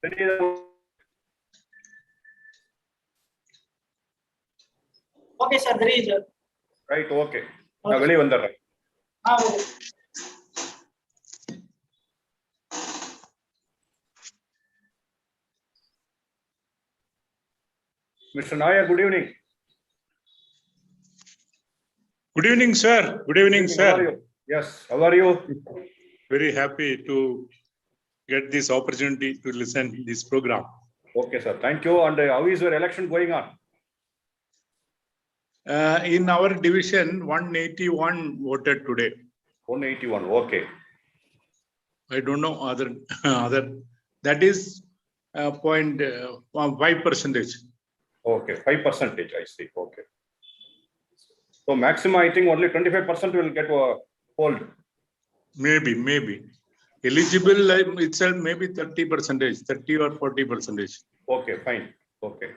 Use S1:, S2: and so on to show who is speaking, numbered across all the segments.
S1: Okay, sir. There is.
S2: Right. Okay. Now, வெளிய வந்துறேன். Mr. Naya, good evening.
S3: Good evening, sir. Good evening, sir.
S2: How are you? Yes. How are you?
S3: Very happy to get this opportunity to listen to this program.
S2: Okay, sir. Thank you. And how is your election going on?
S3: In our division, 181 voted today.
S2: 181. Okay.
S3: I don't know other that is 0.5%.
S2: Okay, 5%. I see. Okay. So maximum, I think only 25% will get polled.
S3: Maybe. Eligible itself maybe 30%, 30 or 40%.
S2: Okay, fine. Okay.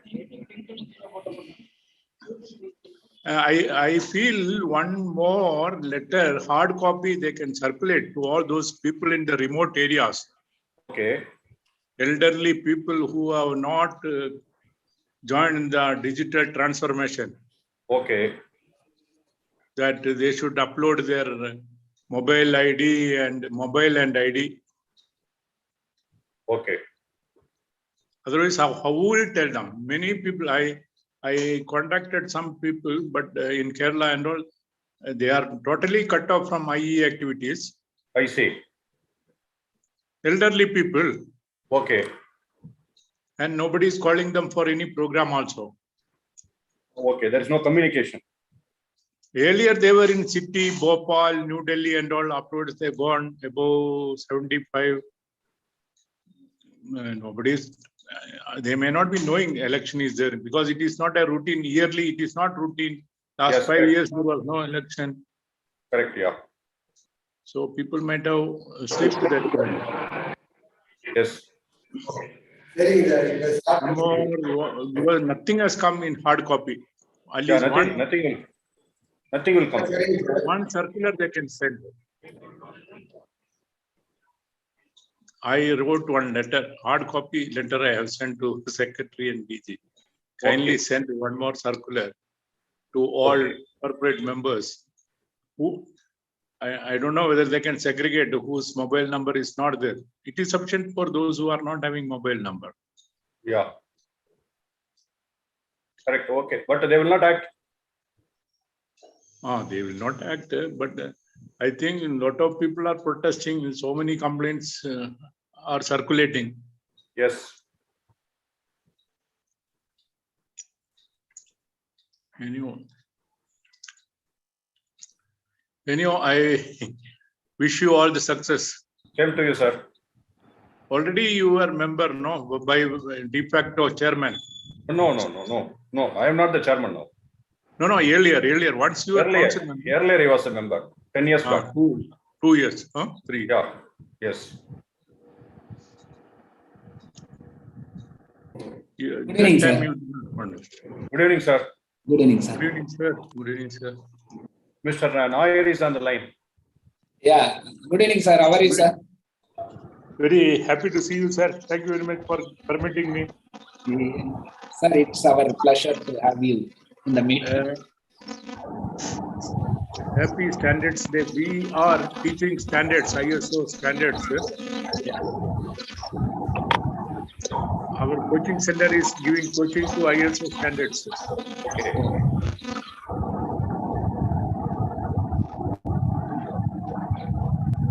S3: I feel one more letter, hard copy, they can circulate to all those people in the remote areas.
S2: Okay.
S3: Elderly people who have not joined the digital transformation.
S2: Okay.
S3: That they should upload their mobile ID and ID.
S2: Okay.
S3: Otherwise, how will tell them? Many people, I contacted some people, but in Kerala and all, they are totally cut off from IEI activities.
S2: I see.
S3: Elderly people.
S2: Okay.
S3: And nobody is calling them for any program also.
S2: Okay, there is no communication.
S3: Earlier, they were in city, Bhopal, New Delhi and all. Afterwards, they gone above 75. Nobody's. They may not be knowing election is there because it is not a routine. Yearly, it is not routine. Last
S2: Yes,
S3: 5
S2: correct.
S3: years, there was no election.
S2: Correct, yeah.
S3: So people might have slipped that one.
S2: Yes.
S3: More, nothing has come in hard copy. At least
S2: nothing will come.
S3: One circular they can send. I wrote one letter, hard copy letter I have sent to the secretary and DG. Kindly send one more circular to all corporate members who I don't know whether they can segregate whose mobile number is not there. It is sufficient for those who are not having mobile number.
S2: Yeah. Correct. Okay. But they will not act.
S3: They will not act, but I think a lot of people are protesting. So many complaints are circulating.
S2: Yes.
S3: Anyhow, I wish you all the success.
S2: Same to you, sir.
S3: Already you were member, no, by de facto chairman.
S2: No. I am not the chairman now.
S3: No, earlier. Once you were council member.
S2: Earlier he was a member. 10 years back.
S3: 2 years, 3.
S2: Yeah. Yes.
S4: Good evening, sir.
S2: Good evening, sir.
S4: Good evening, sir.
S3: Good evening, sir. Good evening, sir.
S2: Mr. Nair is on the line.
S4: Yeah. Good evening, sir. How are you, sir?
S3: Very happy to see you, sir. Thank you very much for permitting me.
S4: Sir, it's our pleasure to have you in the meeting.
S3: Happy Standards Day. We are teaching standards, ISO standards. Our coaching center is giving coaching to ISO standards.
S2: Okay.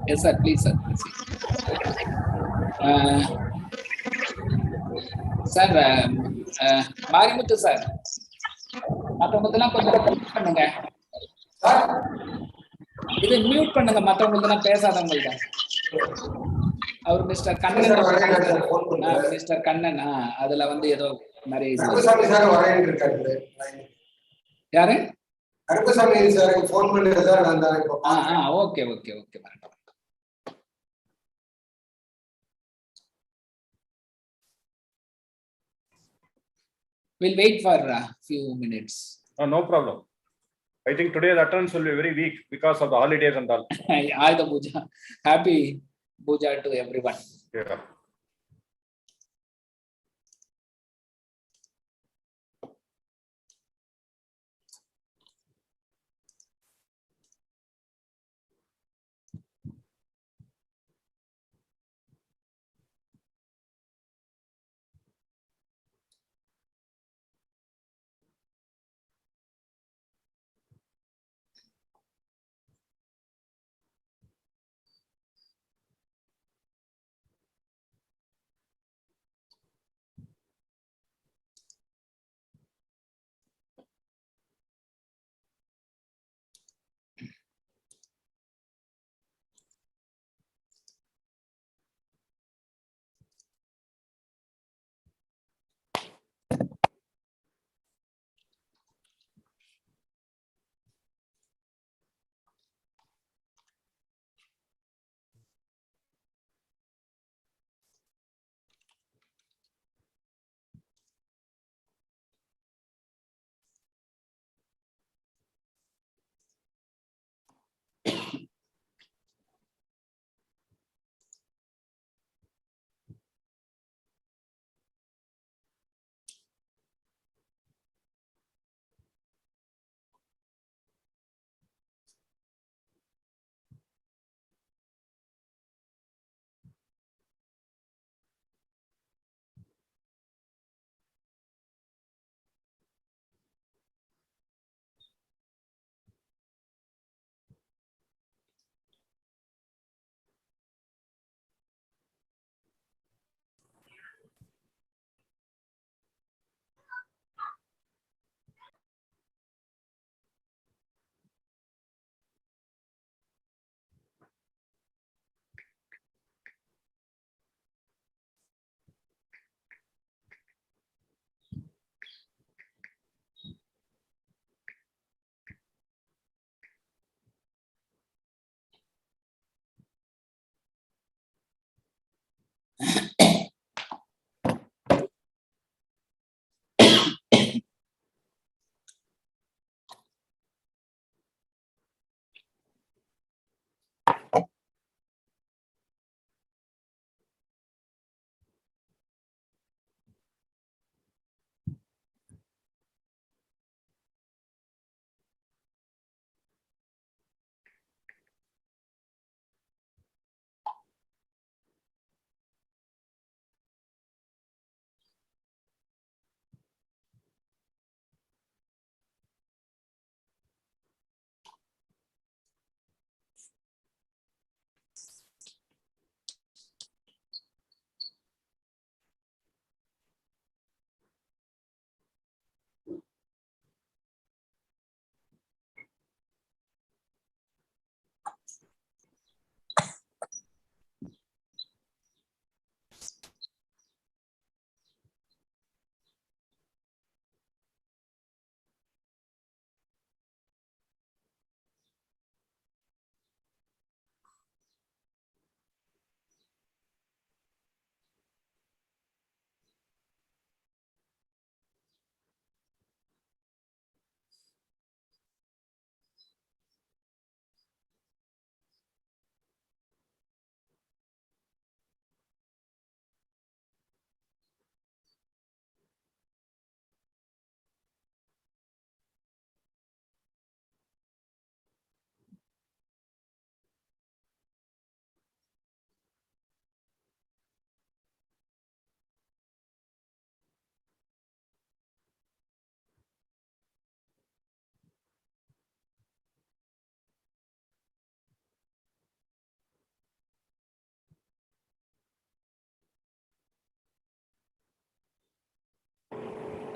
S4: Yes, sir. Please, sir. Sir, Marimuthu, sir. மற்றவங்களுக்கெல்லாம் கொஞ்சம் mute பண்ணுங்க. இது mute பண்ணுங்க மற்றவங்களுக்கெல்லாம் பேசாதவங்கள்ட்ட. அவர் mister Kannan அதுல வந்து ஏதோ நிறைய யாரு okay வரட்டும். We'll wait for a few minutes.
S2: No problem. I think today the attendance will be very weak because of the holidays and all.
S4: Ayudha Puja. Happy Puja to everyone.
S2: Yeah.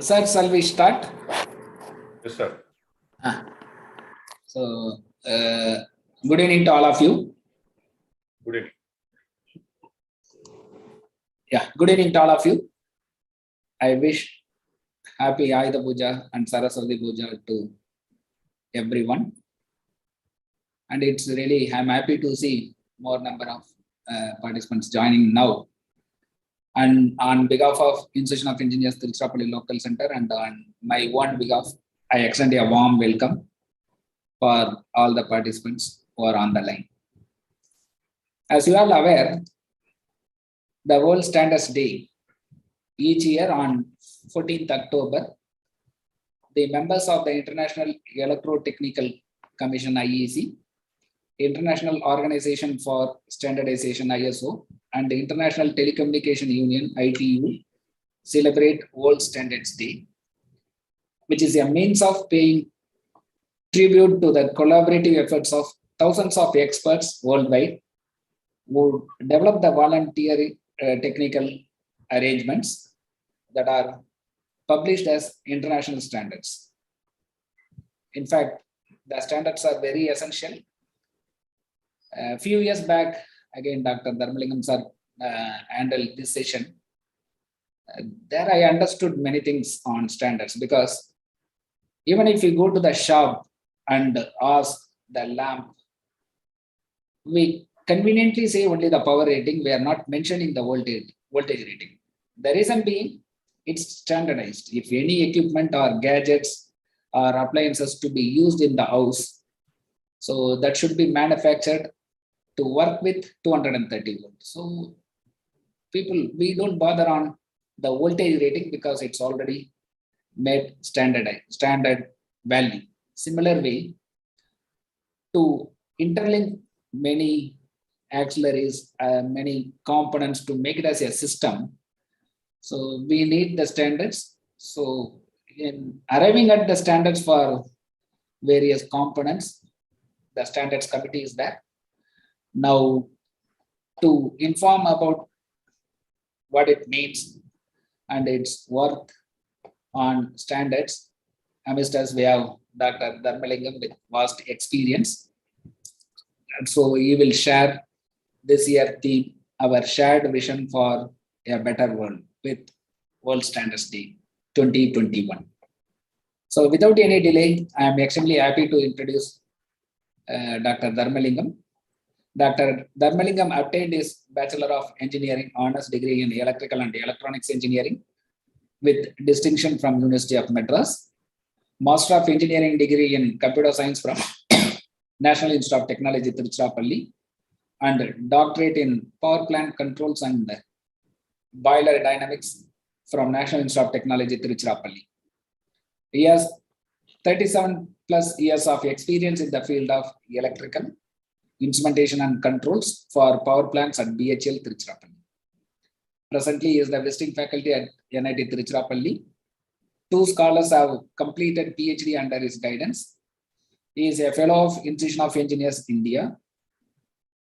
S4: Sir, shall we start?
S2: Yes, sir.
S4: So, good evening to all of you.
S2: Good evening.
S4: Yeah, good evening to all of you. I wish happy Ayudha Puja and Saraswati Puja to everyone. And it's really, I'm happy to see more number of participants joining now. And on behalf of Institution of Engineers Tiruchirappalli Local Center and on my own behalf, I extend a warm welcome for all the participants who are on the line. As you are aware, the World Standards Day each year on 14th October, the members of the International Electrotechnical Commission IEC, International Organization for Standardization ISO, and the International Telecommunication Union ITU celebrate World Standards Day, which is a means of paying tribute to the collaborative efforts of thousands of experts worldwide who develop the voluntary technical arrangements that are published as international standards. In fact, the standards are very essential. A few years back, again, Dr. Dharmalingam sir handled this session. There I understood many things on standards, because even if you go to the shop and ask the lamp, we conveniently say only the power rating. We are not mentioning the voltage rating. The reason being, it's standardized. If any equipment or gadgets or appliances to be used in the house, so that should be manufactured to work with 230 volts. So people, we don't bother on the voltage rating because it's already made standard value. Similar way, to interlink many auxiliaries, many components to make it as a system, so we need the standards. So in arriving at the standards for various components, the standards committee is there. Now, to inform about what it means and its worth on standards, amidst us we have Dr. Dharmalingam with vast experience. And so he will share this year theme, our shared vision for a better world, with World Standards Day 2021. So without any delay, I am extremely happy to introduce Dr. Dharmalingam. Dr. Dharmalingam obtained his Bachelor of Engineering honors degree in Electrical and Electronics Engineering with distinction from University of Madras, Master of Engineering degree in Computer Science from National Institute of Technology, Tiruchirappalli, and doctorate in Power Plant Controls and Boiler Dynamics from National Institute of Technology, Tiruchirappalli. He has 37 plus years of experience in the field of electrical, instrumentation and controls for power plants at BHL, Tiruchirappalli. Presently, he is the visiting faculty at NIT Tiruchirappalli. 2 scholars have completed PhD under his guidance. He is a fellow of Institution of Engineers, India.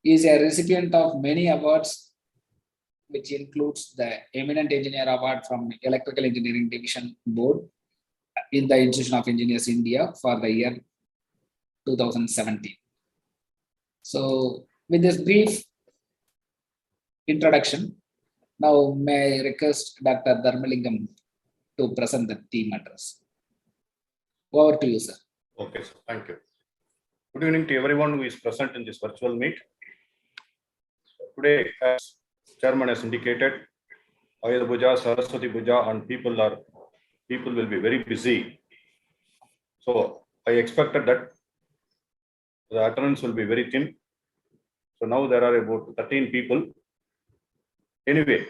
S4: He is a recipient of many awards, which includes the Eminent Engineer Award from Electrical Engineering Division Board in the Institution of Engineers, India for the year 2017. So with this brief introduction, now may I request Dr. Dharmalingam to present the theme address. Over to you, sir.
S2: Okay, sir. Thank you. Good evening to everyone who is present in this virtual meet. Today, as Chairman has indicated, Ayudha Puja, Saraswati Puja, and people will be very busy. So I expected that the attendance will be very thin. So now there are about 13 people. Anyway,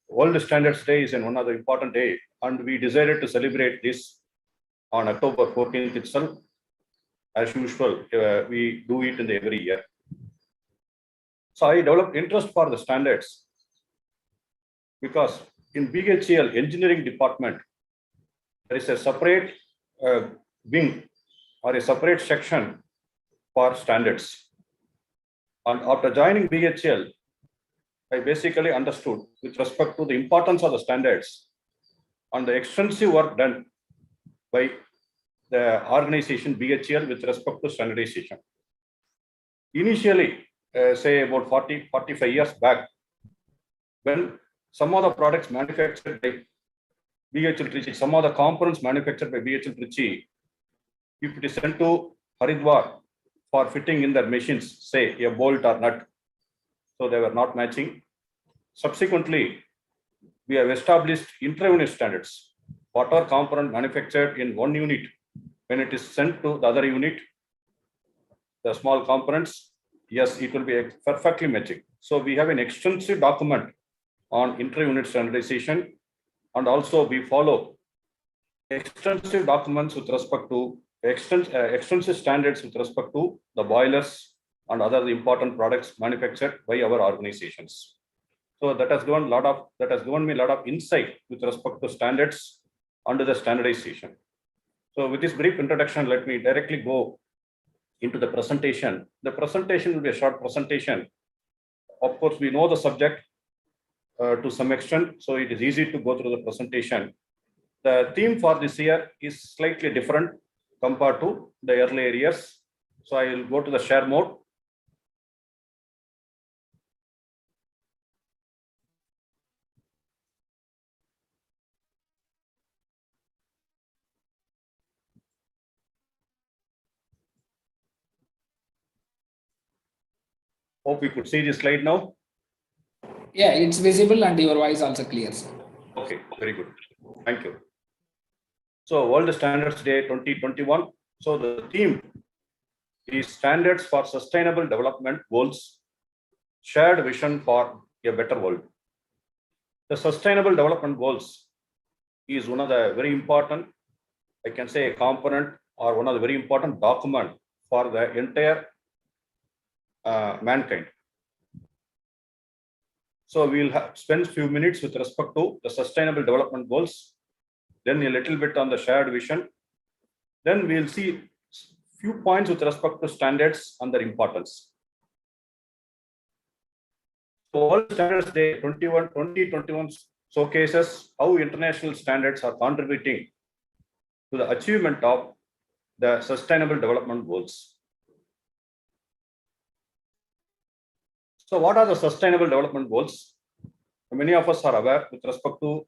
S2: World Standards Day is one of the important day, and we decided to celebrate this on October 14th itself. As usual, we do it in every year. So I developed interest for the standards because in BHEL engineering department, there is a separate wing or a separate section for standards. And after joining BHEL, I basically understood with respect to the importance of the standards. on the extensive work done by the organization BHL with respect to standardization. Initially, say about 45 years back, when some of the products manufactured by BHL Trichy, some of the components manufactured by BHL Trichy, if it is sent to Haridwar for fitting in their machines, say a bolt or nut, so they were not matching. Subsequently, we have established intra-unit standards. Whatever component manufactured in one unit, when it is sent to the other unit, the small components, yes, it will be perfectly matching. So we have an extensive document on intra-unit standardization, and also we follow extensive documents with respect to extensive standards with respect to the boilers and other important products manufactured by our organizations. So that has given me a lot of insight with respect to standards under the standardization. So with this brief introduction, let me directly go into the presentation. The presentation will be a short presentation. Of course, we know the subject to some extent, so it is easy to go through the presentation. The theme for this year is slightly different compared to the earlier years. So I will go to the share mode. Hope you could see this slide now.
S4: Yeah, it's visible and your voice also clear, sir.
S2: Okay, very good. Thank you. So World Standards Day 2021. So the theme is Standards for Sustainable Development Goals, Shared Vision for a Better World. The Sustainable Development Goals is one of the very important, I can say, a component or one of the very important document for the entire mankind. So we'll spend a few minutes with respect to the Sustainable Development Goals, then a little bit on the shared vision. Then we'll see few points with respect to standards and their importance. So World Standards Day 2021 showcases how international standards are contributing to the achievement of the Sustainable Development Goals. So what are the Sustainable Development Goals? Many of us are aware with respect to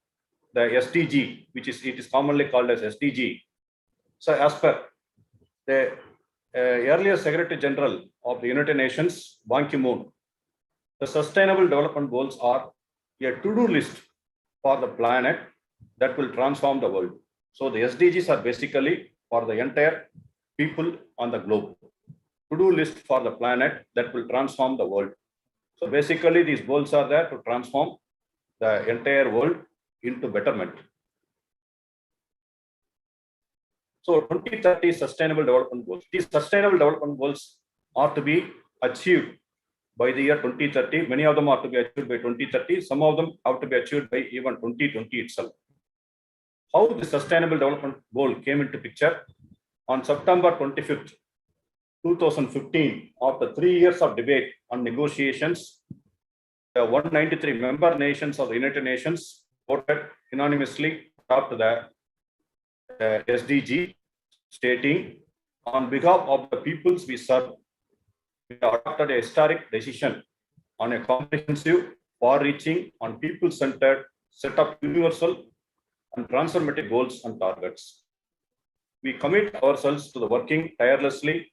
S2: the SDG, which is commonly called as SDG. So as per the earlier Secretary General of the United Nations, Ban Ki-moon, the Sustainable Development Goals are a to-do list for the planet that will transform the world. So the SDGs are basically for the entire people on the globe. To-do list for the planet that will transform the world. So basically these goals are there to transform the entire world into betterment. So 2030 Sustainable Development Goals. These Sustainable Development Goals are to be achieved by the year 2030. Many of them are to be achieved by 2030. Some of them have to be achieved by even 2020 itself. How the Sustainable Development Goal came into picture? On September 25th, 2015, after 3 years of debate and negotiations, the 193 member nations of the United Nations voted unanimously after the SDG, stating, on behalf of the peoples we serve, we adopted a historic decision on a comprehensive, far-reaching, and people-centered set of universal and transformative goals and targets. We commit ourselves to the working tirelessly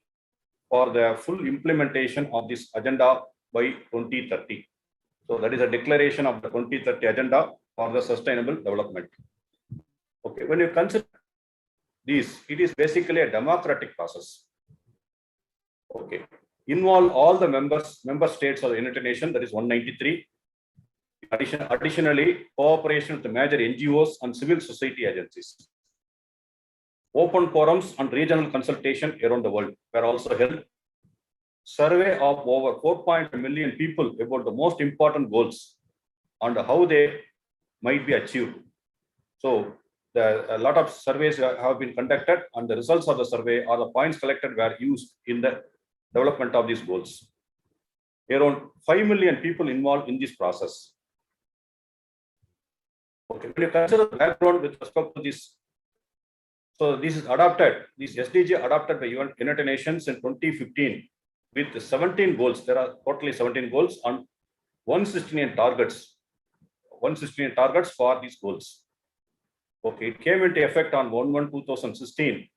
S2: for the full implementation of this agenda by 2030. So that is a declaration of the 2030 agenda for the sustainable development. Okay, when you consider this, it is basically a democratic process. Okay, involve all the member states of the United Nations, that is 193. Additionally, cooperation with the major NGOs and civil society agencies. Open forums and regional consultation around the world were also held. Survey of over 4.1 million people about the most important goals and how they might be achieved. So a lot of surveys have been conducted, and the results of the survey or the points collected were used in the development of these goals. Around 5 million people involved in this process. Okay, when you consider the background with respect to this, so this is adopted, this SDG adopted by United Nations in 2015 with 17 goals. There are totally 17 goals on 169 targets. 169 targets for these goals. Okay, it came into effect on 1/1/2016,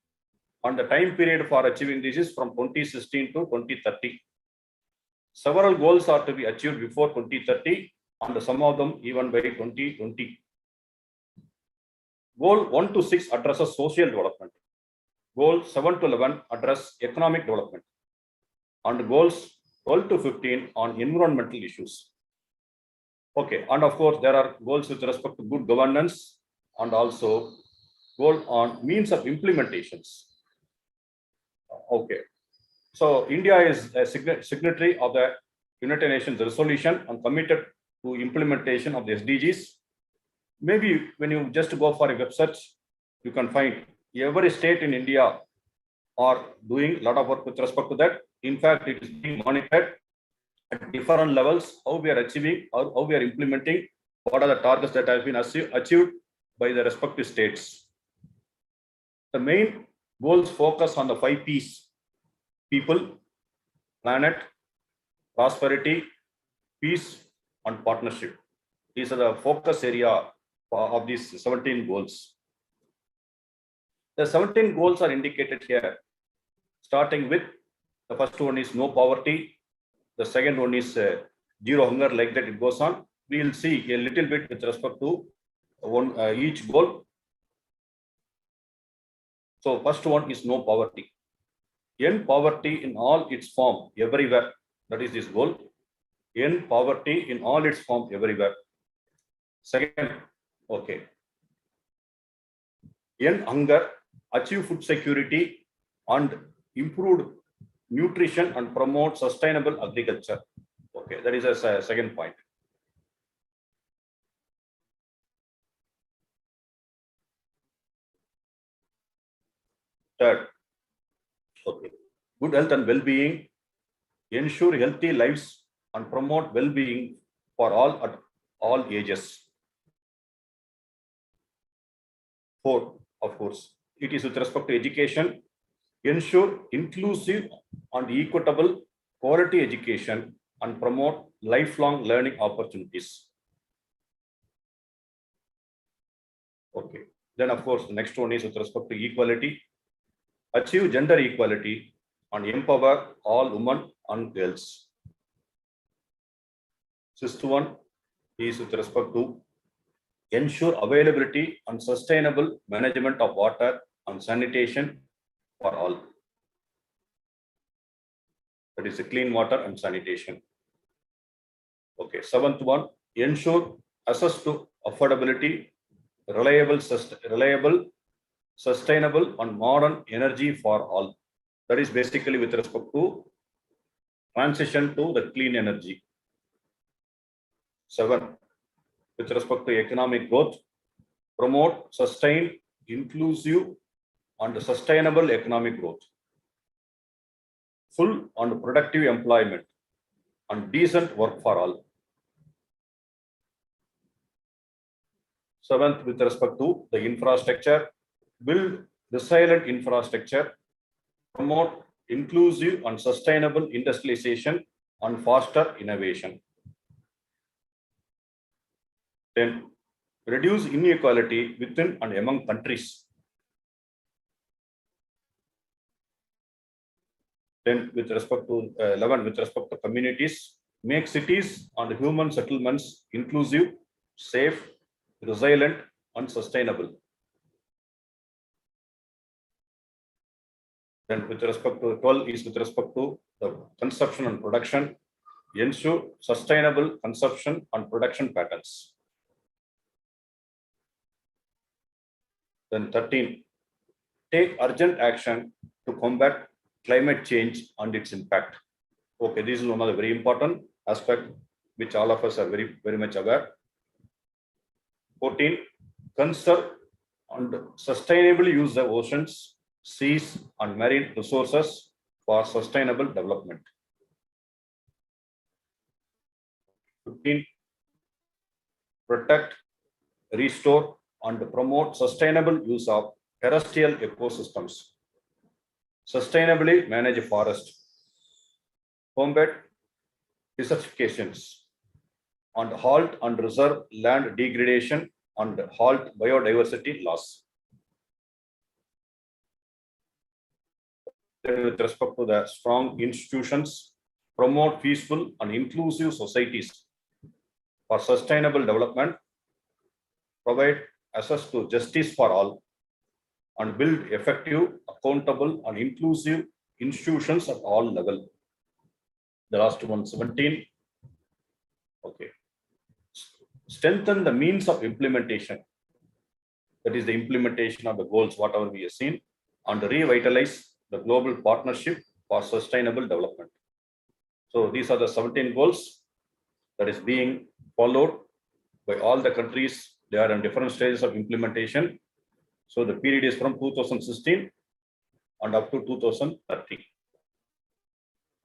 S2: and the time period for achieving this is from 2016 to 2030. Several goals are to be achieved before 2030, and some of them even by 2020. Goal 1 to 6 addresses social development. Goal 7 to 11 address economic development. And goals 12 to 15 on environmental issues. Okay, and of course, there are goals with respect to good governance and also goal on means of implementations. Okay, so India is a signatory of the United Nations resolution and committed to implementation of the SDGs. Maybe when you just go for a web search, you can find every state in India are doing a lot of work with respect to that. In fact, it is being monitored at different levels, how we are achieving or how we are implementing, what are the targets that have been achieved by the respective states. The main goals focus on the 5 P's: people, planet, prosperity, peace, and partnership. These are the focus area of these 17 goals. The 17 goals are indicated here, starting with the first one is no poverty. The second one is zero hunger, like that it goes on. We will see a little bit with respect to each goal. So first one is no poverty. End poverty in all its form everywhere. That is this goal. End poverty in all its form everywhere. Second, okay. End hunger, achieve food security and improved nutrition and promote sustainable agriculture. Okay, that is a second point. Third, okay, good health and well-being, ensure healthy lives and promote well-being for all at all ages. Fourth, of course, it is with respect to education, ensure inclusive and equitable quality education and promote lifelong learning opportunities. Okay, then of course, the next one is with respect to equality, achieve gender equality and empower all women and girls. Sixth one is with respect to ensure availability and sustainable management of water and sanitation for all. That is a clean water and sanitation. Okay, seventh one, ensure access to affordability, reliable, sustainable and modern energy for all. That is basically with respect to transition to the clean energy. 7, with respect to economic growth, promote sustained, inclusive and sustainable economic growth, full and productive employment and decent work for all. 7th, with respect to the infrastructure, build resilient infrastructure, promote inclusive and sustainable industrialization and foster innovation. 10, reduce inequality within and among countries. 10, with respect to 11, with respect to communities, make cities and human settlements inclusive, safe, resilient, and sustainable. Then with respect to 12 is with respect to the consumption and production, ensure sustainable consumption and production patterns. Then 13, take urgent action to combat climate change and its impact. Okay, this is one of the very important aspects which all of us are very much aware. 14, conserve and sustainably use the oceans, seas, and marine resources for sustainable development. 15, protect, restore and promote sustainable use of terrestrial ecosystems, sustainably manage forest, combat desertifications, and halt and reserve land degradation and halt biodiversity loss. With respect to the strong institutions, promote peaceful and inclusive societies for sustainable development, provide access to justice for all, and build effective, accountable, and inclusive institutions at all levels. The last one, 17. Okay. Strengthen the means of implementation. That is the implementation of the goals, whatever we have seen, and revitalize the global partnership for sustainable development. So these are the 17 goals that is being followed by all the countries. They are in different stages of implementation. So the period is from 2016 and up to 2030.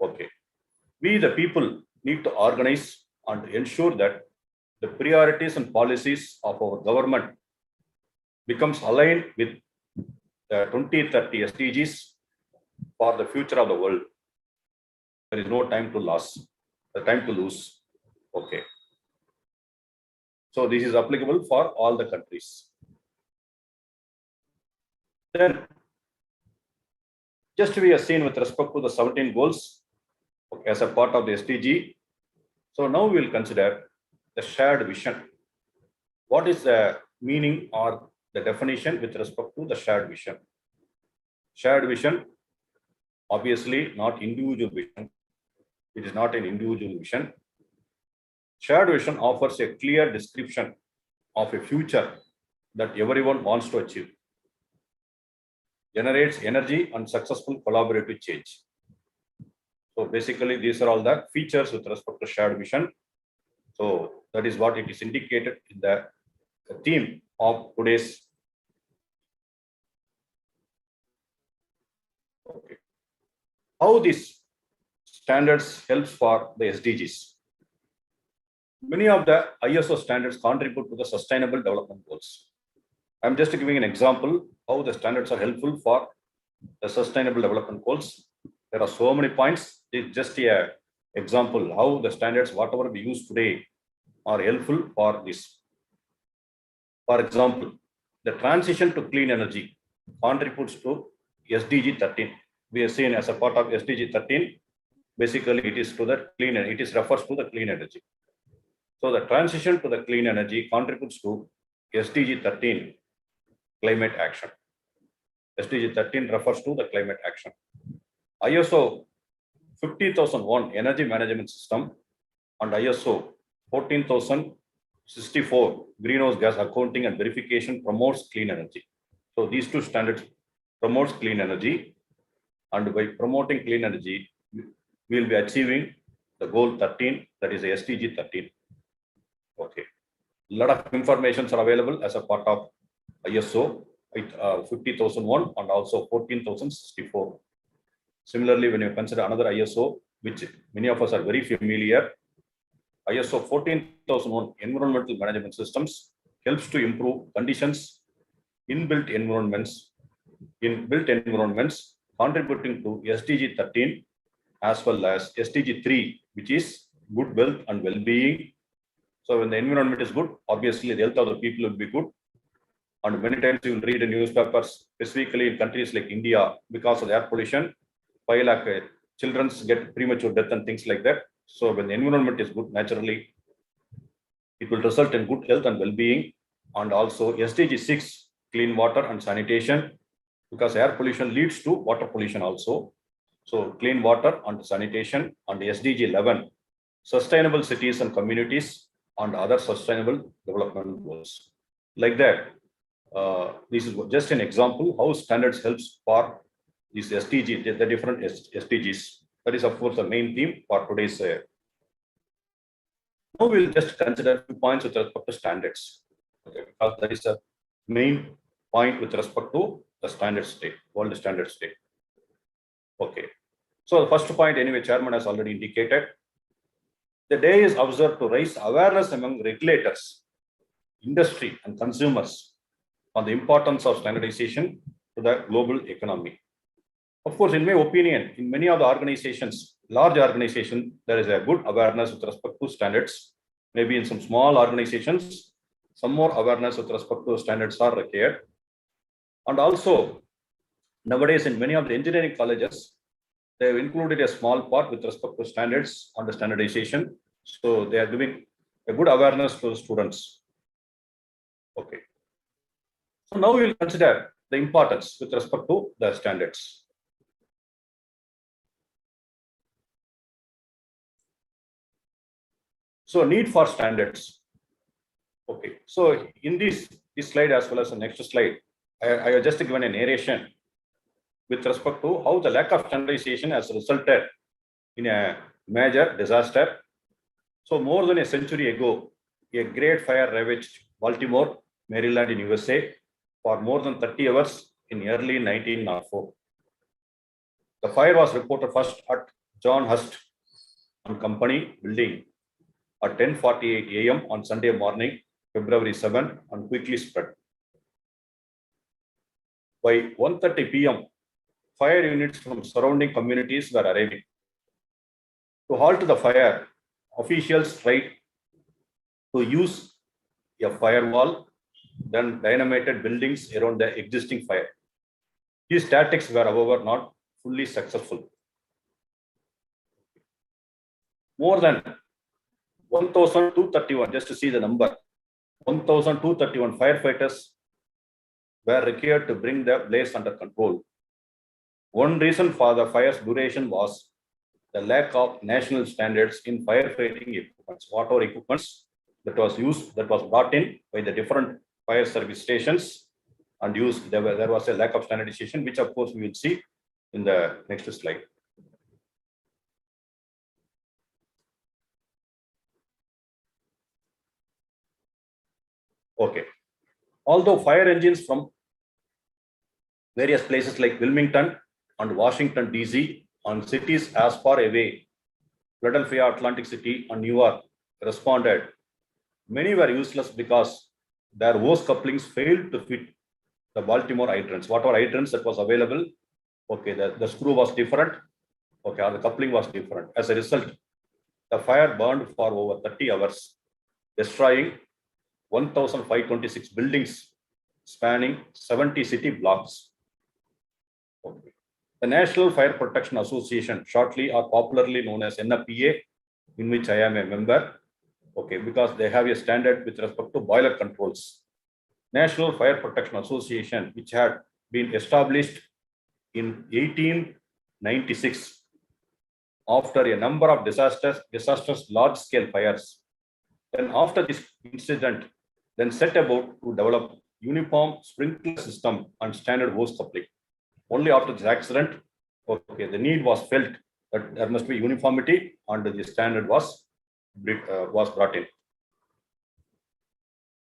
S2: Okay. We, the people, need to organize and ensure that the priorities and policies of our government becomes aligned with the 2030 SDGs for the future of the world. There is no time to lose. Okay. So this is applicable for all the countries. Then, just we have seen with respect to the 17 goals, okay, as a part of the SDG. So now we will consider the shared vision. What is the meaning or the definition with respect to the shared vision? Shared vision, obviously not individual vision. It is not an individual vision. Shared vision offers a clear description of a future that everyone wants to achieve, generates energy and successful collaborative change. So basically, these are all the features with respect to shared vision. So that is what it is indicated in the theme of today's. Okay. How these standards helps for the SDGs? Many of the ISO standards contribute to the sustainable development goals. I'm just giving an example how the standards are helpful for the sustainable development goals. There are so many points. It's just an example how the standards, whatever we use today, are helpful for this. For example, the transition to clean energy contributes to SDG 13. We have seen as a part of SDG 13, basically it is to the clean, it is refers to the clean energy. So the transition to the clean energy contributes to SDG 13, climate action. SDG 13 refers to the climate action. ISO 50001 energy management system and ISO 14064 greenhouse gas accounting and verification promotes clean energy. So these two standards promotes clean energy, and by promoting clean energy, we will be achieving the goal 13, that is the SDG 13. Okay. A lot of informations are available as a part of ISO 50001 and also 14064. Similarly, when you consider another ISO, which many of us are very familiar, ISO 14001 environmental management systems helps to improve conditions in built environments, contributing to SDG 13 as well as SDG 3, which is good health and well-being. So when the environment is good, obviously the health of the people will be good. And many times you will read in newspapers, specifically in countries like India, because of air pollution, 5 lakh children get premature death and things like that. So when the environment is good, naturally, it will result in good health and well-being. And also SDG 6, clean water and sanitation, because air pollution leads to water pollution also. So clean water and sanitation, and SDG 11, sustainable cities and communities and other sustainable development goals. Like that, this is just an example how standards helps for this SDG, the different SDGs. That is, of course, the main theme for today's. Now we'll just consider a few points with respect to standards. Okay, because that is the main point with respect to the standard state, world standard state. Okay. So the first point, anyway, Chairman has already indicated. The day is observed to raise awareness among regulators industry and consumers on the importance of standardization to the global economy. Of course, in my opinion, in many of the organizations, large organizations, there is a good awareness with respect to standards. Maybe in some small organizations, some more awareness with respect to standards are required. And also, nowadays in many of the engineering colleges, they have included a small part with respect to standards on the standardization. So they are giving a good awareness to the students. Okay. So now we will consider the importance with respect to the standards. So need for standards. Okay. So in this slide as well as the next slide, I have just given a narration with respect to how the lack of standardization has resulted in a major disaster. So more than a century ago, a great fire ravaged Baltimore, Maryland in USA for more than 30 hours in early 1904. The fire was reported first at John Hust and Company building at 10:48 a.m. on Sunday morning, February 7, and quickly spread. By 1:30 p.m., fire units from surrounding communities were arriving. To halt the fire, officials tried to use a firewall, then dynamited buildings around the existing fire. These tactics were, however, not fully successful. More than 1,231, just to see the number, 1,231 firefighters were required to bring the blaze under control. One reason for the fire's duration was the lack of national standards in firefighting equipments. Whatever equipments that was brought in by the different fire service stations and used, there was a lack of standardization, which of course we will see in the next slide. Okay. Although fire engines from various places like Wilmington and Washington, D.C., and cities as far away, Philadelphia, Atlantic City, and New York responded, many were useless because their hose couplings failed to fit the Baltimore hydrants. Whatever hydrants that was available, okay, the screw was different, okay, or the coupling was different. As a result, the fire burned for over 30 hours, destroying 1,526 buildings spanning 70 city blocks. Okay. The National Fire Protection Association, shortly or popularly known as NFPA, in which I am a member, okay, because they have a standard with respect to boiler controls. National Fire Protection Association, which had been established in 1896 after a number of disastrous large-scale fires. Then after this incident, then set about to develop uniform sprinkler system and standard hose coupling. Only after this accident, okay, the need was felt that there must be uniformity and the standard was brought in.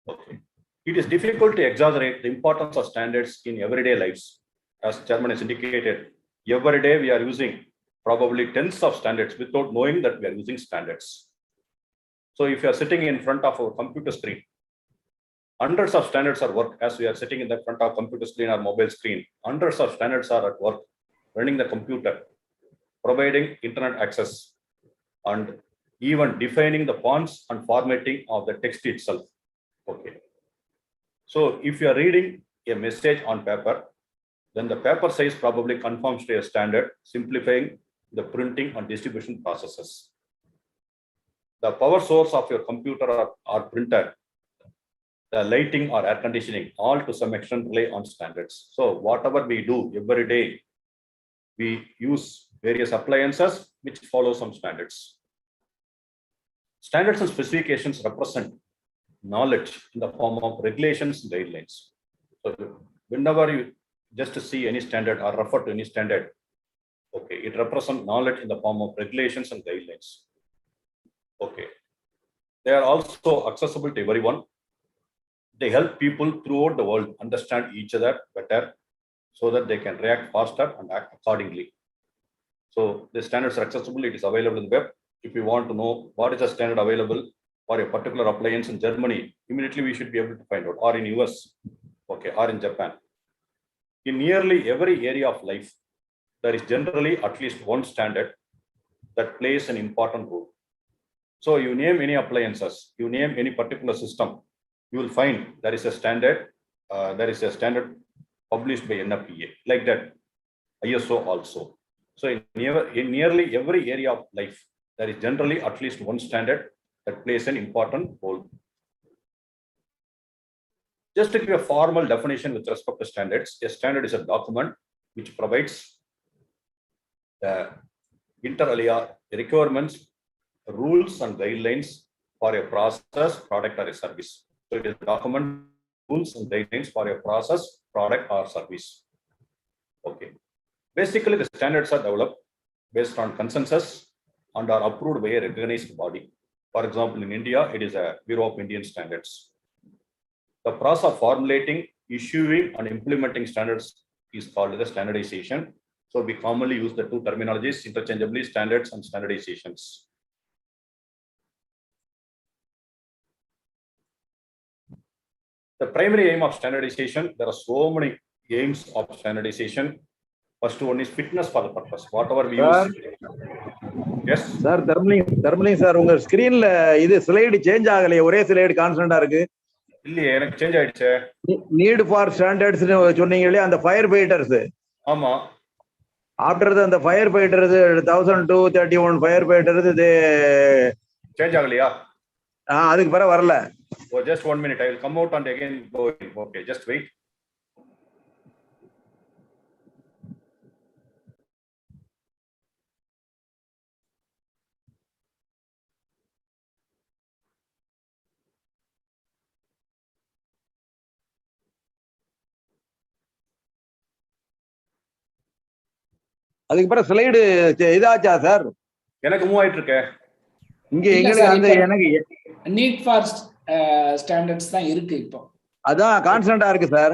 S2: Okay. It is difficult to exaggerate the importance of standards in everyday lives. As Chairman has indicated, every day we are using probably tens of standards without knowing that we are using standards. So if you are sitting in front of our computer screen, hundreds of standards are work as we are sitting in the front of computer screen or mobile screen. Hundreds of standards are at work, running the computer, providing internet access, and even defining the fonts and formatting of the text itself. Okay. So if you are reading a message on paper, then the paper size probably conforms to a standard, simplifying the printing and distribution processes. The power source of your computer or printer, the lighting or air conditioning, all to some extent rely on standards. So whatever we do every day, we use various appliances which follow some standards. Standards and specifications represent knowledge in the form of regulations and guidelines. So whenever you just see any standard or refer to any standard, okay, it represents knowledge in the form of regulations and guidelines. Okay. They are also accessible to everyone. They help people throughout the world understand each other better so that they can react faster and act accordingly. So the standards are accessible. It is available in the web. If you want to know what is the standard available, for a particular appliance in Germany, immediately we should be able to find out, or in US, okay, or in Japan. In nearly every area of life, there is generally at least one standard that plays an important role. So you name any appliances, you name any particular system, you will find there is a standard, published by NFPA, like that, ISO also. So in nearly every area of life, there is generally at least one standard that plays an important role. Just to give a formal definition with respect to standards, a standard is a document which provides the inter alia requirements, rules and guidelines for a process, product or a service. So it is a document, rules and guidelines for a process, product or service. Okay. Basically, the standards are developed based on consensus and are approved by a recognized body. For example, in India, it is a Bureau of Indian Standards. The process of formulating, issuing and implementing standards is called the standardization. So we commonly use the two terminologies interchangeably, standards and standardizations. The primary aim of standardization, there are so many aims of standardization. First one is fitness for the purpose. Whatever we use. Yes.
S1: Sir, thermally, sir, உங்க ஸ்கிரீன்ல இது slide change ஆகலையே, ஒரே slide கான்ஸ்டன்டா இருக்கு.
S2: இல்லையே, எனக்கு change ஆயிடுச்சு.
S1: Need for standards சொன்னீங்களே, அந்த ஃபயர் ஃபைட்டர்ஸ்.
S2: ஆமா.
S1: ஆஃப்டர் அந்த ஃபயர் ஃபைட்டர்ஸ் 1231 ஃபயர் ஃபைட்டர்ஸ் இது
S2: சேஞ்ச் ஆகலையா?
S1: அதுக்கு பிறகு வரல.
S2: Oh, just 1 minute. I will come out and again go in. Okay, just wait.
S1: அதுக்கு பிறகு ஸ்லைடு இதாச்சா சார்?
S2: எனக்கு மூவ் ஆயிட்டு இருக்கு.
S1: இங்க எங்களுக்கு அந்த எனக்கு
S4: நீட் ஃபார் ஸ்டாண்டர்ட்ஸ் தான் இருக்கு இப்போ.
S1: அதான் கான்ஸ்டன்டா இருக்கு சார்.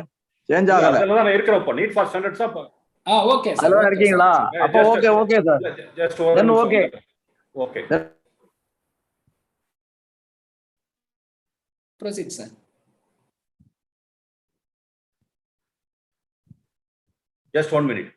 S1: சேஞ்ச் ஆகல.
S2: அதனால நான் இருக்கறப்ப நீட் ஃபார் ஸ்டாண்டர்ட்ஸ் அப்ப.
S4: Okay sir.
S1: அதெல்லாம் இருக்கீங்களா? அப்ப okay sir.
S2: Just
S1: then okay.
S2: Okay.
S4: Proceed sir.
S2: Just 1 minute.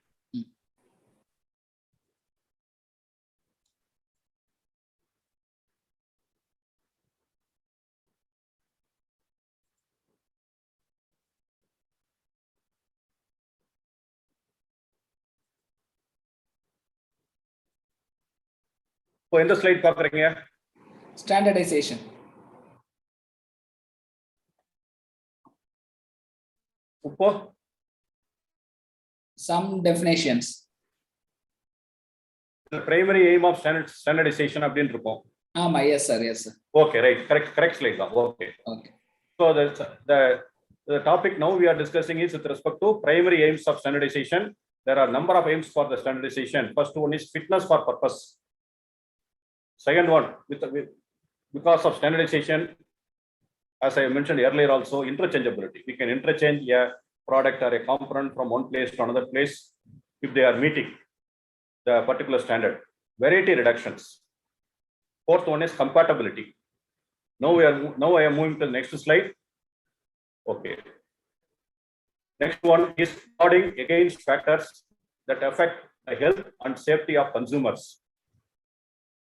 S2: இப்போ எந்த ஸ்லைட் பாக்குறீங்க?
S4: ஸ்டாண்டர்டைசேஷன்.
S2: இப்போ
S4: some definitions.
S2: The primary aim of standardization அப்படினு இருக்கும்.
S4: ஆமா, yes sir.
S2: Okay, right. Correct slide தான். Okay. So the topic now we are discussing is with respect to primary aims of standardization. There are number of aims for the standardization. First one is fitness for purpose. Second one, because of standardization, as I mentioned earlier also, interchangeability. We can interchange a product or a component from one place to another place if they are meeting the particular standard. Variety reductions. Fourth one is compatibility. Now I am moving to the next slide. Okay. Next one is guarding against factors that affect the health and safety of consumers.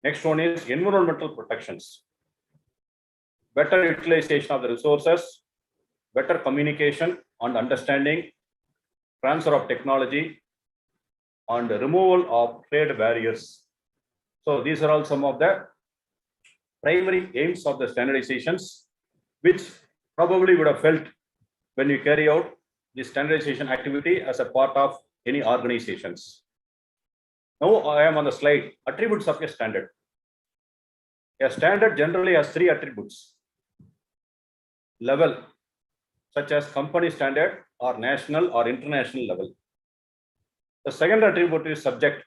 S2: Next one is environmental protections. Better utilization of the resources, better communication and understanding, transfer of technology, and removal of trade barriers. So these are all some of the primary aims of the standardizations, which probably would have felt when you carry out the standardization activity as a part of any organizations. Now I am on the slide, attributes of a standard. A standard generally has 3 attributes. Level, such as company standard or national or international level. The second attribute is subject,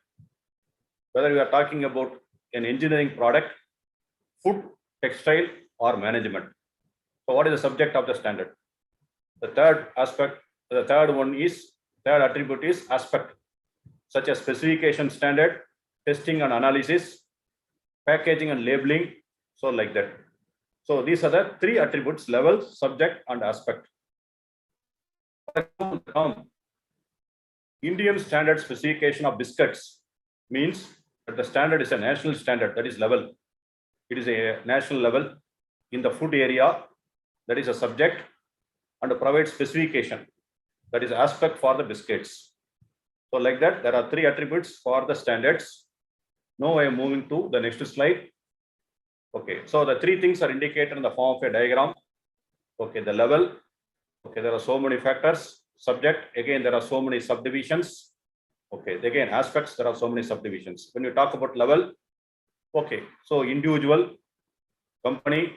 S2: whether we are talking about an engineering product, food, textile, or management. So what is the subject of the standard? The third attribute is aspect, such as specification standard, testing and analysis, packaging and labeling, so like that. So these are the three attributes: level, subject, and aspect. For example, Indian standard specification of biscuits means that the standard is a national standard, that is level. It is a national level in the food area, that is a subject, and provides specification, that is aspect for the biscuits. So like that, there are three attributes for the standards. Now I am moving to the next slide. Okay, so the three things are indicated in the form of a diagram. Okay, the level. Okay, there are so many factors. Subject, again, there are so many subdivisions. Okay, again, aspects, there are so many subdivisions. When you talk about level, okay, so individual, company,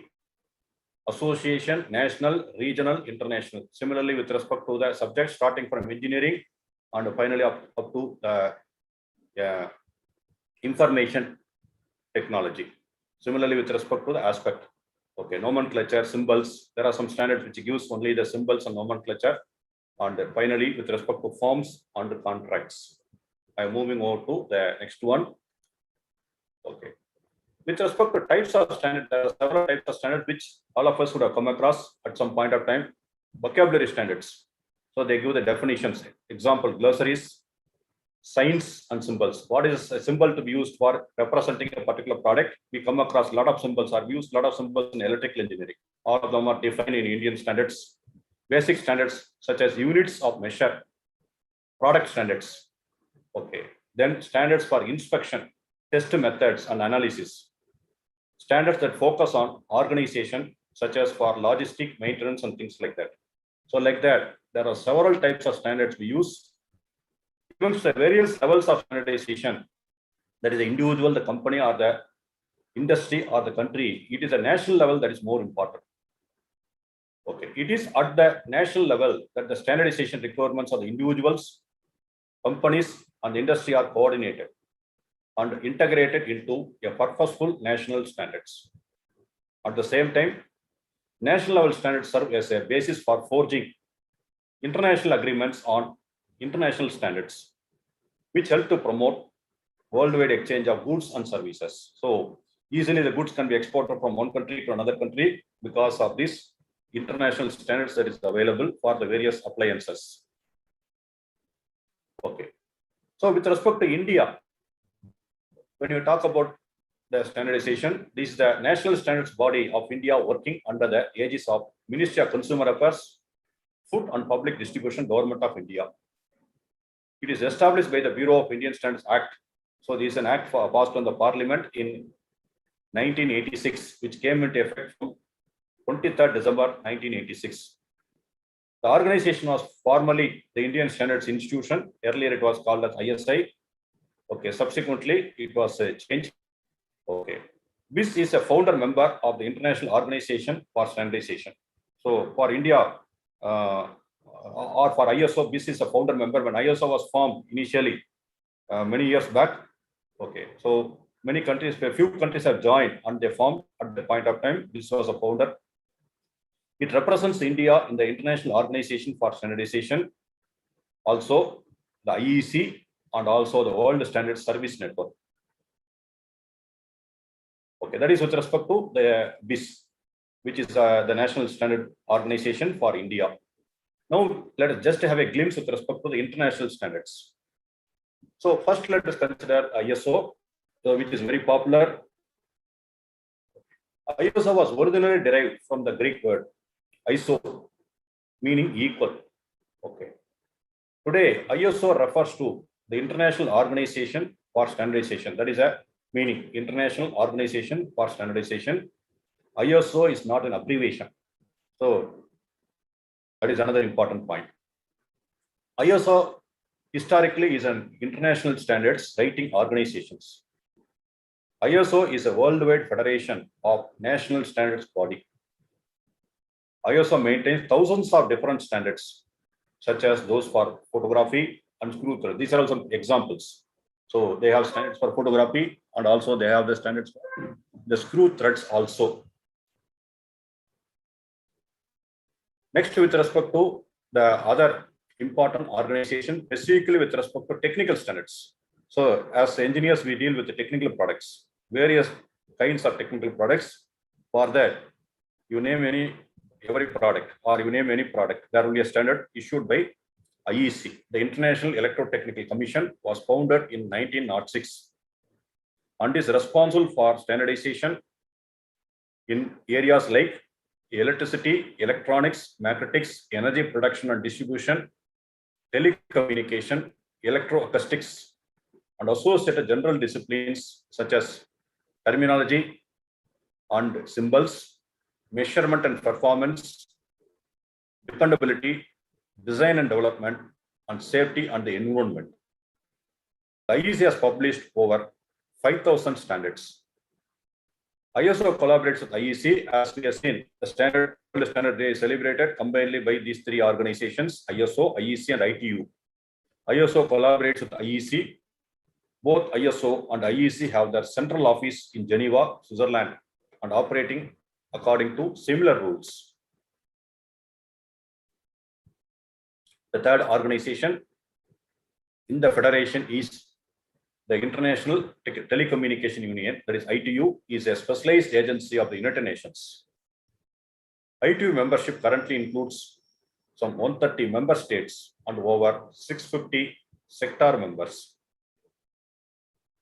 S2: association, national, regional, international. Similarly, with respect to the subject, starting from engineering and finally up to the information technology. Similarly, with respect to the aspect. Okay, nomenclature, symbols. There are some standards which gives only the symbols and nomenclature. And finally, with respect to forms and contracts. I'm moving over to the next one. Okay. With respect to types of standards, there are several types of standards which all of us would have come across at some point of time. Vocabulary standards. So they give the definitions. Example, glossaries, signs and symbols. What is a symbol to be used for representing a particular product? We come across a lot of symbols, or used a lot of symbols in electrical engineering. All of them are defined in Indian standards. Basic standards such as units of measure, product standards. Okay. Then standards for inspection, test methods and analysis. Standards that focus on organization, such as for logistic, maintenance and things like that. So like that, there are several types of standards we use. Amongst the various levels of standardization, that is the individual, the company or the industry or the country, it is a national level that is more important. Okay, it is at the national level that the standardization requirements of the individuals, companies and industry are coordinated and integrated into a purposeful national standards. At the same time, national level standards serve as a basis for forging international agreements on international standards, which help to promote worldwide exchange of goods and services. So easily the goods can be exported from one country to another country because of this international standards that is available for the various appliances. Okay. So with respect to India, when you talk about the standardization, this is the national standards body of India working under the aegis of Ministry of Consumer Affairs, Food and Public Distribution, Government of India. It is established by the Bureau of Indian Standards Act. So this is an act passed on the Parliament in 1986, which came into effect from 23rd December 1986. The organization was formerly the Indian Standards Institution. Earlier it was called as ISI. Okay, subsequently it was changed. Okay, BIS is a founder member of the International Organization for Standardization. So for India or for ISO, BIS is a founder member. When ISO was formed initially many years back. Okay, so many countries, a few countries have joined and they formed at the point of time. BIS was a founder. It represents India in the International Organization for Standardization, also the IEC and also the World Standard Service Network. Okay, that is with respect to the BIS, which is the National Standard Organization for India. Now, let us just have a glimpse with respect to the international standards. So first, let us consider ISO, which is very popular. ISO was originally derived from the Greek word iso, meaning equal. Okay. Today, ISO refers to the International Organization for Standardization. That is a meaning, International Organization for Standardization. ISO is not an abbreviation. So that is another important point. ISO historically is an international standards writing organizations. ISO is a worldwide federation of national standards body. ISO maintains thousands of different standards, such as those for photography and screw thread. These are all some examples. So they have standards for photography and also they have the standards for the screw threads also. Next, with respect to the other important organization, specifically with respect to technical standards. So as engineers, we deal with the technical products, various kinds of technical products. For that, You name every product, or you name any product, there will be a standard issued by IEC. The International Electrotechnical Commission was founded in 1906 and is responsible for standardization in areas like electricity, electronics, magnetics, energy production and distribution, telecommunication, electroacoustics, and associated general disciplines such as terminology and symbols, measurement and performance, dependability, design and development, and safety and the environment. The IEC has published over 5,000 standards. ISO collaborates with IEC. As we have seen, the World Standard Day is celebrated combinedly by these three organizations, ISO, IEC, and ITU. ISO collaborates with IEC. Both ISO and IEC have their central office in Geneva, Switzerland, and operating according to similar rules. The third organization in the federation is the International Telecommunication Union, that is ITU, is a specialized agency of the United Nations. ITU membership currently includes some 130 member states and over 650 sector members.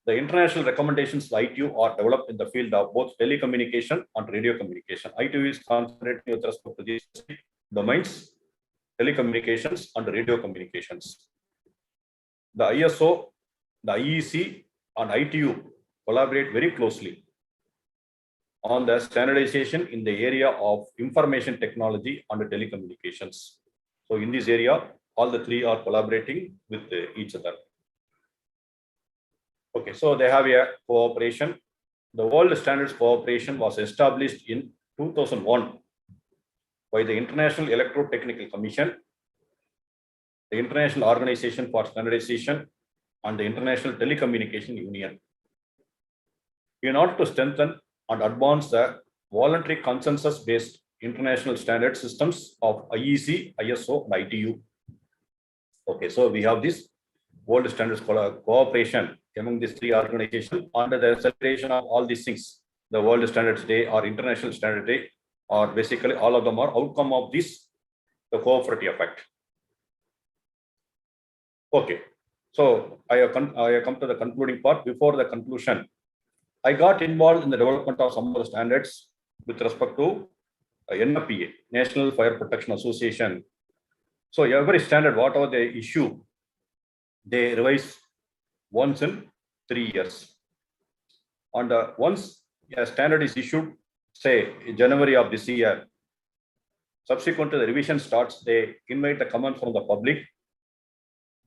S2: The international recommendations to ITU are developed in the field of both telecommunication and radio communication. ITU is concentrated with respect to these domains, telecommunications and radio communications. The ISO, the IEC, and ITU collaborate very closely on the standardization in the area of information technology and telecommunications. So in this area, all the three are collaborating with each other. Okay, so they have a cooperation. The World Standards Cooperation was established in 2001 by the International Electrotechnical Commission, the International Organization for Standardization, and the International Telecommunication Union. In order to strengthen and advance the voluntary consensus-based international standard systems of IEC, ISO, and ITU. Okay, so we have this World Standards Cooperation among these three organizations under the celebration of all these things. The World Standards Day or International Standard Day, or basically all of them are outcome of this, the cooperative effect. Okay. So I have come to the concluding part. Before the conclusion, I got involved in the development of some of the standards with respect to NFPA, National Fire Protection Association. So every standard, whatever they issue, they revise once in 3 years. And once a standard is issued, say in January of this year, subsequent to the revision starts, they invite a comment from the public.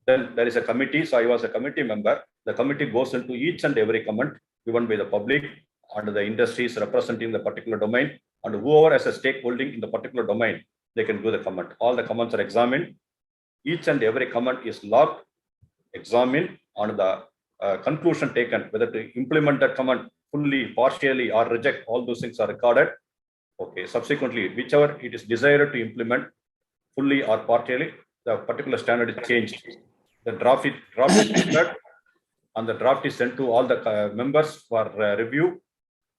S2: Then there is a committee. So I was a committee member. The committee goes into each and every comment given by the public and the industries representing the particular domain, and whoever has a stakeholding in the particular domain, they can do the comment. All the comments are examined. Each and every comment is logged, examined, and the conclusion taken, whether to implement that comment fully, partially, or reject, all those things are recorded. Okay, subsequently, whichever it is desired to implement fully or partially, the particular standard is changed. The draft is prepared, and the draft is sent to all the members for review.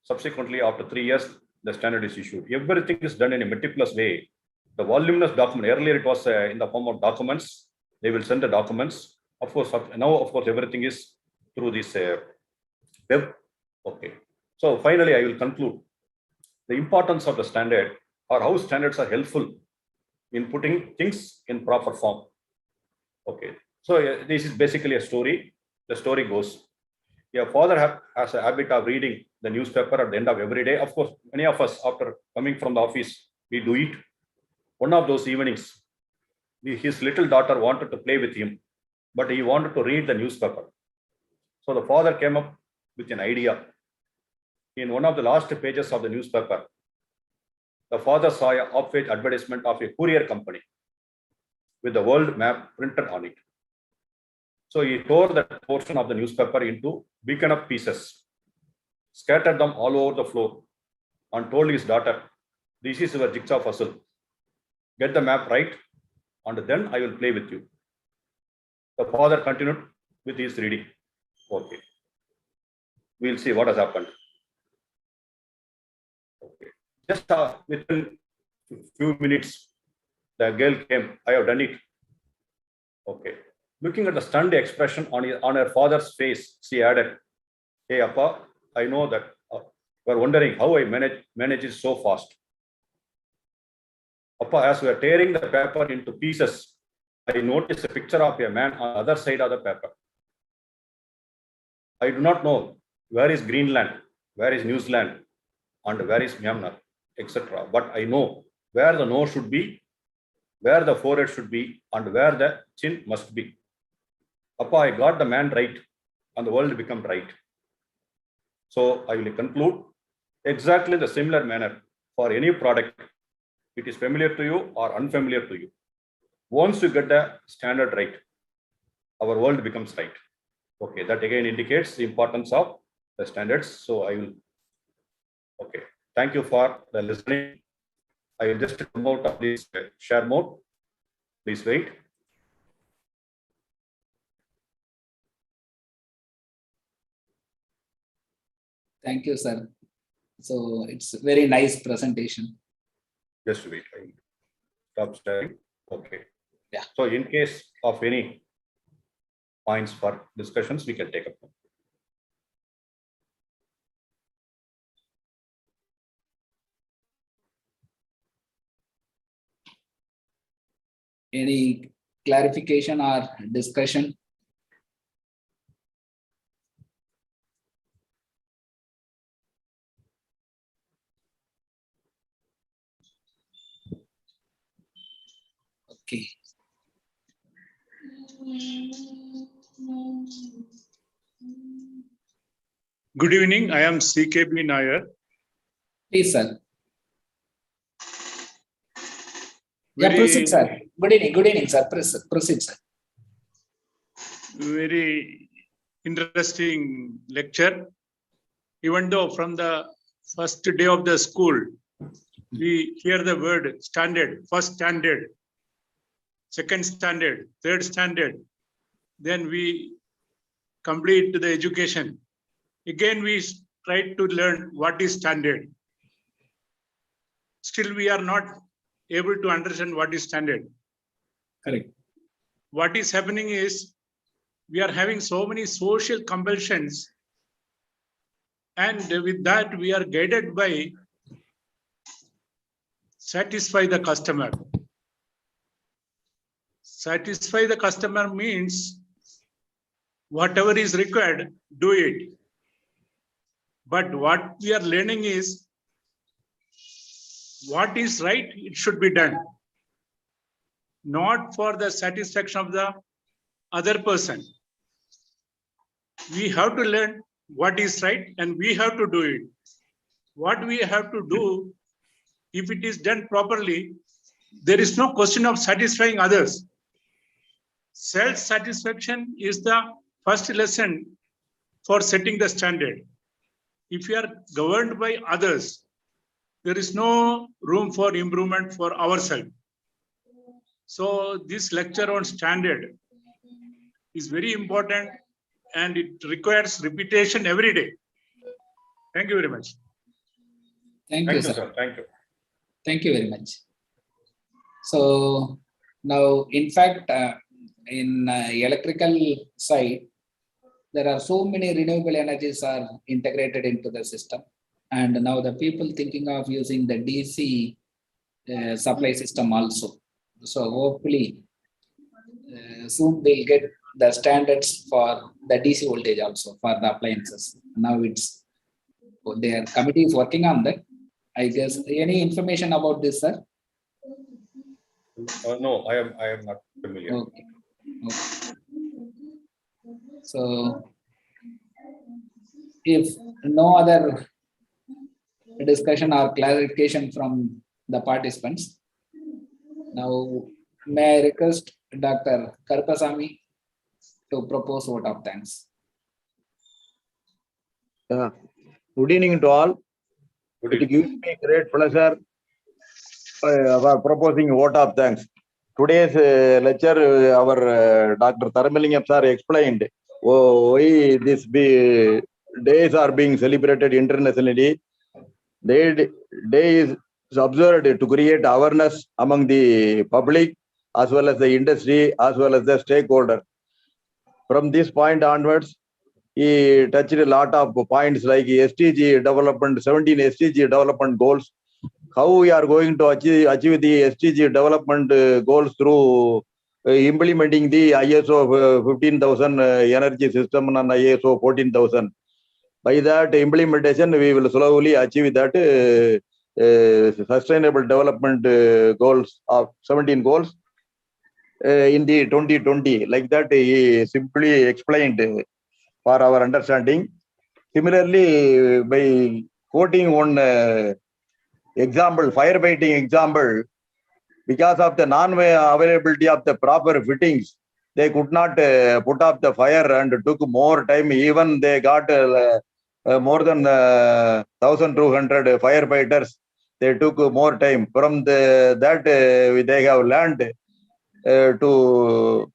S2: Subsequently, after 3 years, the standard is issued. Everything is done in a meticulous way. The voluminous document, earlier it was in the form of documents. They will send the documents. Of course, now, of course, everything is through this web. Okay. So finally, I will conclude. The importance of the standard, or how standards are helpful in putting things in proper form. Okay. So this is basically a story. The story goes, your father has a habit of reading the newspaper at the end of every day. Of course, many of us, after coming from the office, we do it. One of those evenings, his little daughter wanted to play with him, but he wanted to read the newspaper. So the father came up with an idea. In one of the last pages of the newspaper, the father saw an off-page advertisement of a courier company with the world map printed on it. So he tore that portion of the newspaper into beaten up pieces, scattered them all over the floor, and told his daughter, "This is your jigsaw puzzle. Get the map right, and then I will play with you." The father continued with his reading. Okay. We'll see what has happened. Okay. Just within few minutes, the girl came. I have done it. Okay. Looking at the stunned expression on her father's face, she added, "Hey, Appa, I know that you are wondering how I manage it so fast. Appa, as we are tearing the paper into pieces, I noticed a picture of a man on the other side of the paper. I do not know where is Greenland, where is New Zealand, and where is Myanmar, etc. But I know where the nose should be, where the forehead should be, and where the chin must be. Appa, I got the man right, and the world become right." So I will conclude exactly the similar manner for any product. It is familiar to you or unfamiliar to you. Once you get the standard right, our world becomes right. Okay, that again indicates the importance of the standards. So I will, okay, thank you for the listening. I will just come out of this share mode. Please wait.
S4: Thank you, sir. So it's very nice presentation.
S2: Just wait. I will stop sharing. Okay.
S4: Yeah.
S2: So in case of any points for discussions, we can take up.
S4: Any clarification or discussion? Okay.
S3: Good evening. I am CKB Nair.
S4: Please, sir. Yeah, proceed, sir. Good evening, sir. Proceed, sir.
S3: Very interesting lecture. Even though from the first day of the school, we hear the word standard, first standard, second standard, third standard. Then we complete the education. Again, we try to learn what is standard. Still, we are not able to understand what is standard.
S4: Correct.
S3: What is happening is we are having so many social compulsions, and with that we are guided by satisfy the customer. Satisfy the customer means whatever is required, do it. But what we are learning is what is right, it should be done. Not for the satisfaction of the other person. We have to learn what is right and we have to do it. What we have to do, if it is done properly, there is no question of satisfying others. Self-satisfaction is the first lesson for setting the standard. If we are governed by others, there is no room for improvement for ourselves. So this lecture on standard is very important and it requires repetition every day. Thank you very much.
S4: Thank you, sir.
S2: Thank you.
S4: Thank you very much. So now, in fact, in electrical side, there are so many renewable energies are integrated into the system. And now the people thinking of using the DC supply system also. So hopefully soon they'll get the standards for the DC voltage also for the appliances. Now their committee is working on that. I guess any information about this, sir?
S2: No, I am not familiar.
S4: Okay. So if no other discussion or clarification from the participants, now may I request Dr. Karpasamy to propose vote of thanks.
S1: Good evening to all. It gives me great pleasure for proposing vote of thanks. Today's lecture, our Dr. Tharmalingam sir explained why these days are being celebrated internationally. day is observed to create awareness among the public as well as the industry as well as the stakeholder. From this point onwards, he touched a lot of points like SDG development, 17 SDG development goals, how we are going to achieve the SDG development goals through implementing the ISO 15,000 energy system and ISO 14,000. By that implementation, we will slowly achieve that sustainable development goals of 17 goals in the 2020. Like that, he simply explained for our understanding. Similarly, by quoting one example, firefighting example, because of the non-availability of the proper fittings, they could not put up the fire and took more time. Even they got more than 1,200 firefighters. They took more time. From that, they have learned to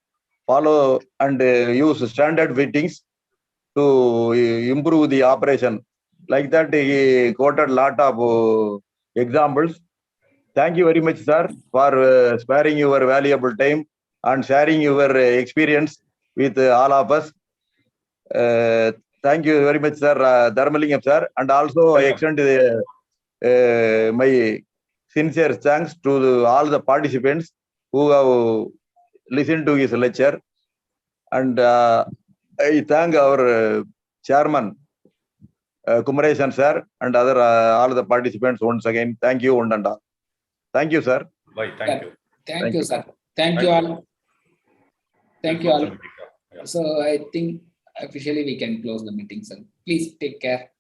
S1: follow and use standard fittings to improve the operation. Like that, he quoted a lot of examples. Thank you very much, sir, for sparing your valuable time and sharing your experience with all of us. Thank you very much, sir, Dharmalingam, sir. And also, I extend my sincere thanks to all the participants who have listened to his lecture. And I thank our chairman, Kumaresan, sir, and other all the participants once again. Thank you, one and all. Thank you, sir.
S2: Bye. Thank you.
S4: Thank you, sir. Thank you all. Thank you all. So I think officially we can close the meeting, sir. Please take care.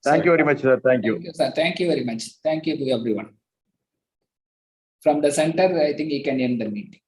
S1: Thank you very much, sir. Thank you.
S4: Thank you, sir. Thank you very much. Thank you to everyone. From the center, I think you can end the meeting.